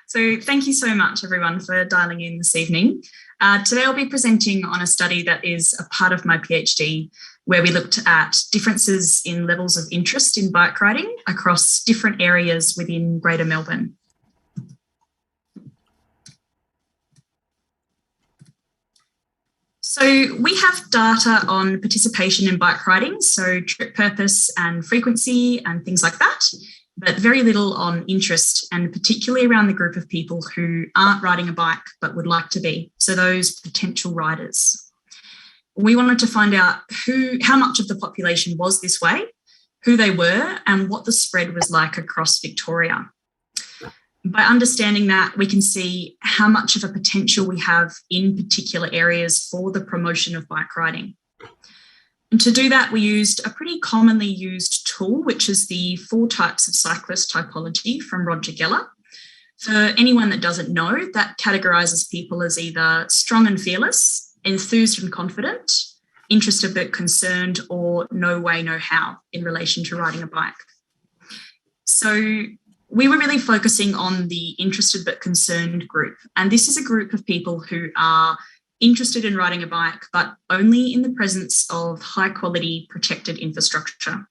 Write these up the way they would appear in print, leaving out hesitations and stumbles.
So thank you so much, everyone, for dialing in this evening. Today I'll be presenting on a study that is a part of my PhD, where we looked at differences in levels of interest in bike riding across different areas within Greater Melbourne. So we have data on participation in bike riding, so trip purpose and frequency and things like that, but very little on interest, and particularly around the group of people who aren't riding a bike but would like to be, so those potential riders. We wanted to find out how much of the population was this way, who they were, and what the spread was like across Victoria. By understanding that, we can see how much of a potential we have in particular areas for the promotion of bike riding. And to do that, we used a pretty commonly used tool, which is the 4 types of cyclist typology from Roger Geller. For anyone that doesn't know, that categorises people as either strong and fearless, enthused and confident, interested but concerned, or no way, no how in relation to riding a bike. So we were really focusing on the interested but concerned group. And this is a group of people who are interested in riding a bike, but only in the presence of high quality protected infrastructure.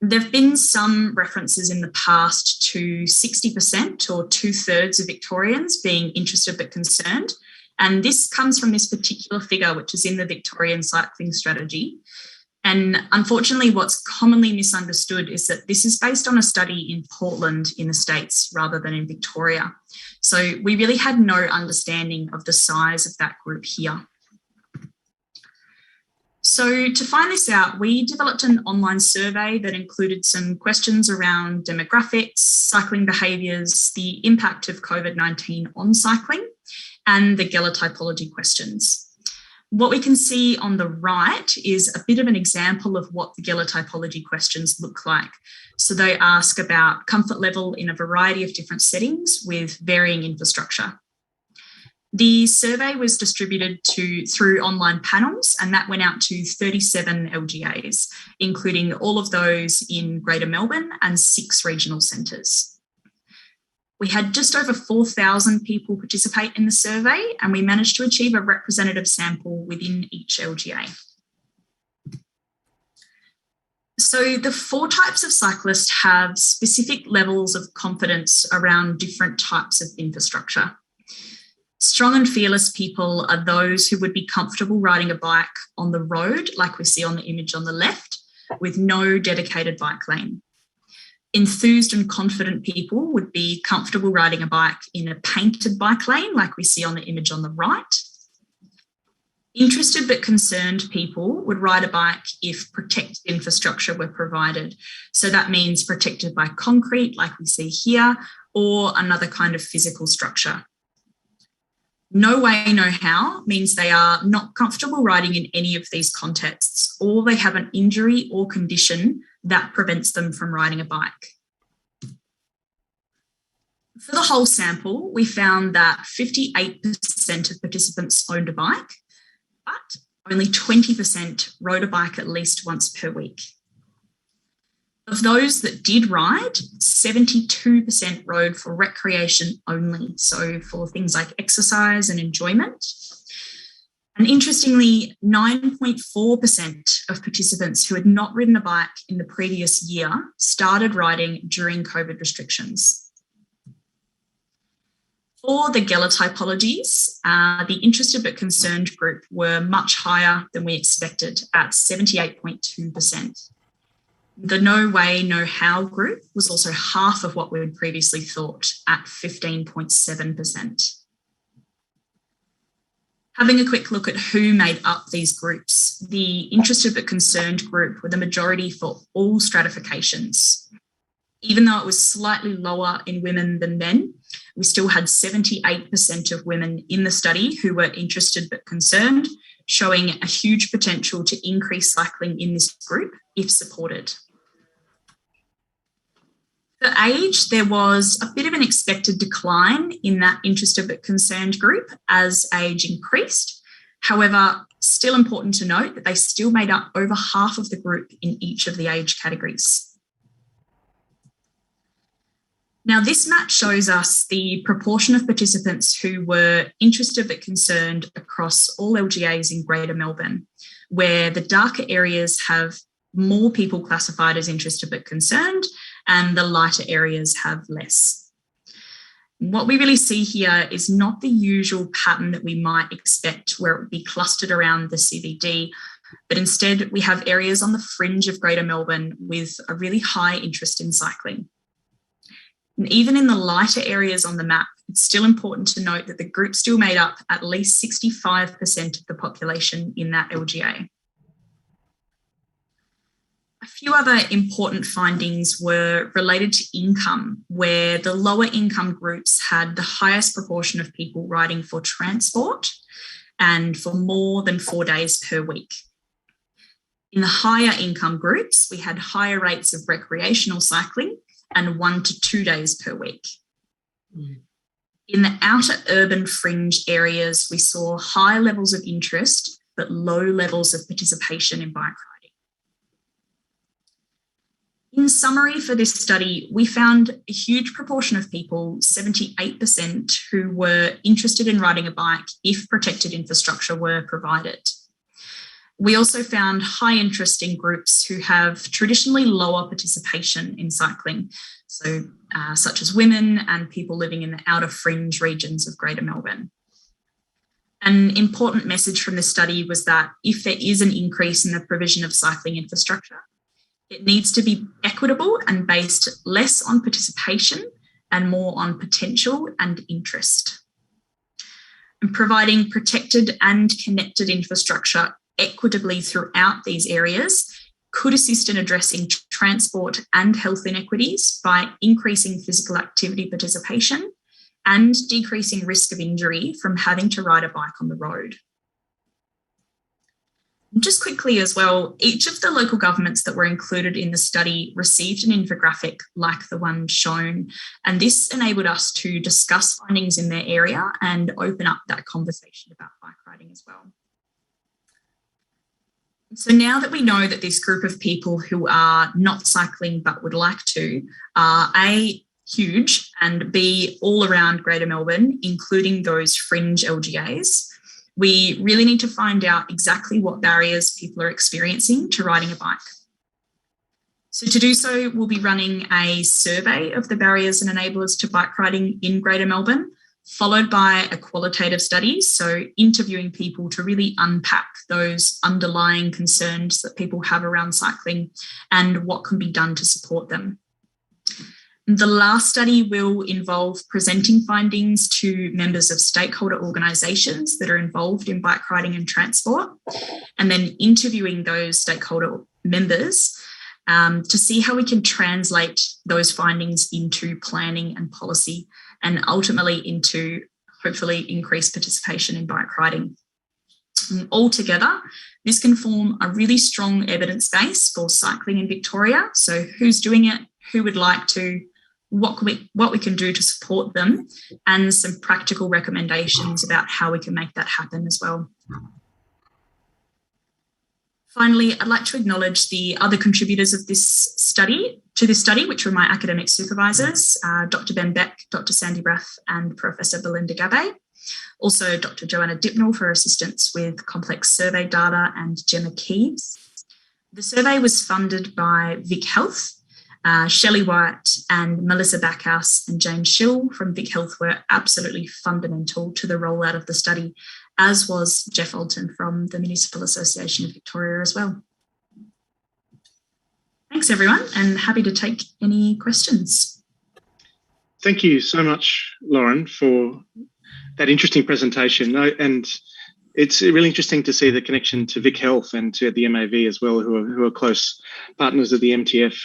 There have been some references in the past to 60% or 2/3 of Victorians being interested but concerned. And this comes from this particular figure, which is in the Victorian cycling strategy. And unfortunately, what's commonly misunderstood is that this is based on a study in Portland in the States rather than in Victoria. So we really had no understanding of the size of that group here. So to find this out, we developed an online survey that included some questions around demographics, cycling behaviours, the impact of COVID-19 on cycling, and the Geller typology questions. What we can see on the right is a bit of an example of what the Geller typology questions look like. So they ask about comfort level in a variety of different settings with varying infrastructure. The survey was distributed through online panels, and that went out to 37 LGAs, including all of those in Greater Melbourne and 6 regional centres. We had just over 4,000 people participate in the survey, and we managed to achieve a representative sample within each LGA. So the 4 types of cyclists have specific levels of confidence around different types of infrastructure. Strong and fearless people are those who would be comfortable riding a bike on the road, like we see on the image on the left, with no dedicated bike lane. Enthused and confident people would be comfortable riding a bike in a painted bike lane, like we see on the image on the right. Interested but concerned people would ride a bike if protected infrastructure were provided. So that means protected by concrete, like we see here, or another kind of physical structure. No way, no how means they are not comfortable riding in any of these contexts, or they have an injury or condition that prevents them from riding a bike. For the whole sample, we found that 58% of participants owned a bike, but only 20% rode a bike at least once per week. Of those that did ride, 72% rode for recreation only, so for things like exercise and enjoyment. And interestingly, 9.4% of participants who had not ridden a bike in the previous year started riding during COVID restrictions. For the Geller typologies, the interested but concerned group were much higher than we expected at 78.2%. The no way, no how group was also half of what we had previously thought at 15.7%. Having a quick look at who made up these groups, the interested but concerned group were the majority for all stratifications. Even though it was slightly lower in women than men, we still had 78% of women in the study who were interested but concerned, showing a huge potential to increase cycling in this group if supported. For age, there was a bit of an expected decline in that interested but concerned group as age increased. However, still important to note that they still made up over half of the group in each of the age categories. Now, this map shows us the proportion of participants who were interested but concerned across all LGAs in Greater Melbourne, where the darker areas have more people classified as interested but concerned, and the lighter areas have less. What we really see here is not the usual pattern that we might expect, where it would be clustered around the CBD, but instead we have areas on the fringe of Greater Melbourne with a really high interest in cycling. And even in the lighter areas on the map, it's still important to note that the group still made up at least 65% of the population in that LGA. A few other important findings were related to income, where the lower income groups had the highest proportion of people riding for transport and for more than 4 days per week. In the higher income groups, we had higher rates of recreational cycling and 1 to 2 days per week. In the outer urban fringe areas, we saw high levels of interest, but low levels of participation in bike riding. In summary for this study, we found a huge proportion of people, 78%, who were interested in riding a bike if protected infrastructure were provided. We also found high interest in groups who have traditionally lower participation in cycling, so such as women and people living in the outer fringe regions of Greater Melbourne. An important message from this study was that if there is an increase in the provision of cycling infrastructure, it needs to be equitable and based less on participation and more on potential and interest. And providing protected and connected infrastructure equitably throughout these areas could assist in addressing transport and health inequities by increasing physical activity participation and decreasing risk of injury from having to ride a bike on the road. Just quickly as well, each of the local governments that were included in the study received an infographic like the one shown, and this enabled us to discuss findings in their area and open up that conversation about bike riding as well. So now that we know that this group of people who are not cycling but would like to are A, huge, and B, all around Greater Melbourne, including those fringe LGAs, we really need to find out exactly what barriers people are experiencing to riding a bike. So to do so, we'll be running a survey of the barriers and enablers to bike riding in Greater Melbourne, followed by a qualitative study, so interviewing people to really unpack those underlying concerns that people have around cycling and what can be done to support them. The last study will involve presenting findings to members of stakeholder organisations that are involved in bike riding and transport, and then interviewing those stakeholder members to see how we can translate those findings into planning and policy, and ultimately into hopefully increased participation in bike riding. And altogether, this can form a really strong evidence base for cycling in Victoria. So who's doing it, who would like to, what we can do to support them, and some practical recommendations about how we can make that happen as well. Finally, I'd like to acknowledge the other contributors of this study, which were my academic supervisors, Dr. Ben Beck, Dr. Sandy Brath, and Professor Belinda Gabay. Also, Dr. Joanna Dipnell for assistance with complex survey data, and Gemma Keeves. The survey was funded by Vic Health. Shelley White and Melissa Backhouse and Jane Schill from Vic Health were absolutely fundamental to the rollout of the study, as was Jeff Alton from the Municipal Association of Victoria as well. Thanks everyone, and happy to take any questions. Thank you so much, Lauren, for that interesting presentation. And it's really interesting to see the connection to Vic Health and to the MAV as well, who are close partners of the MTF.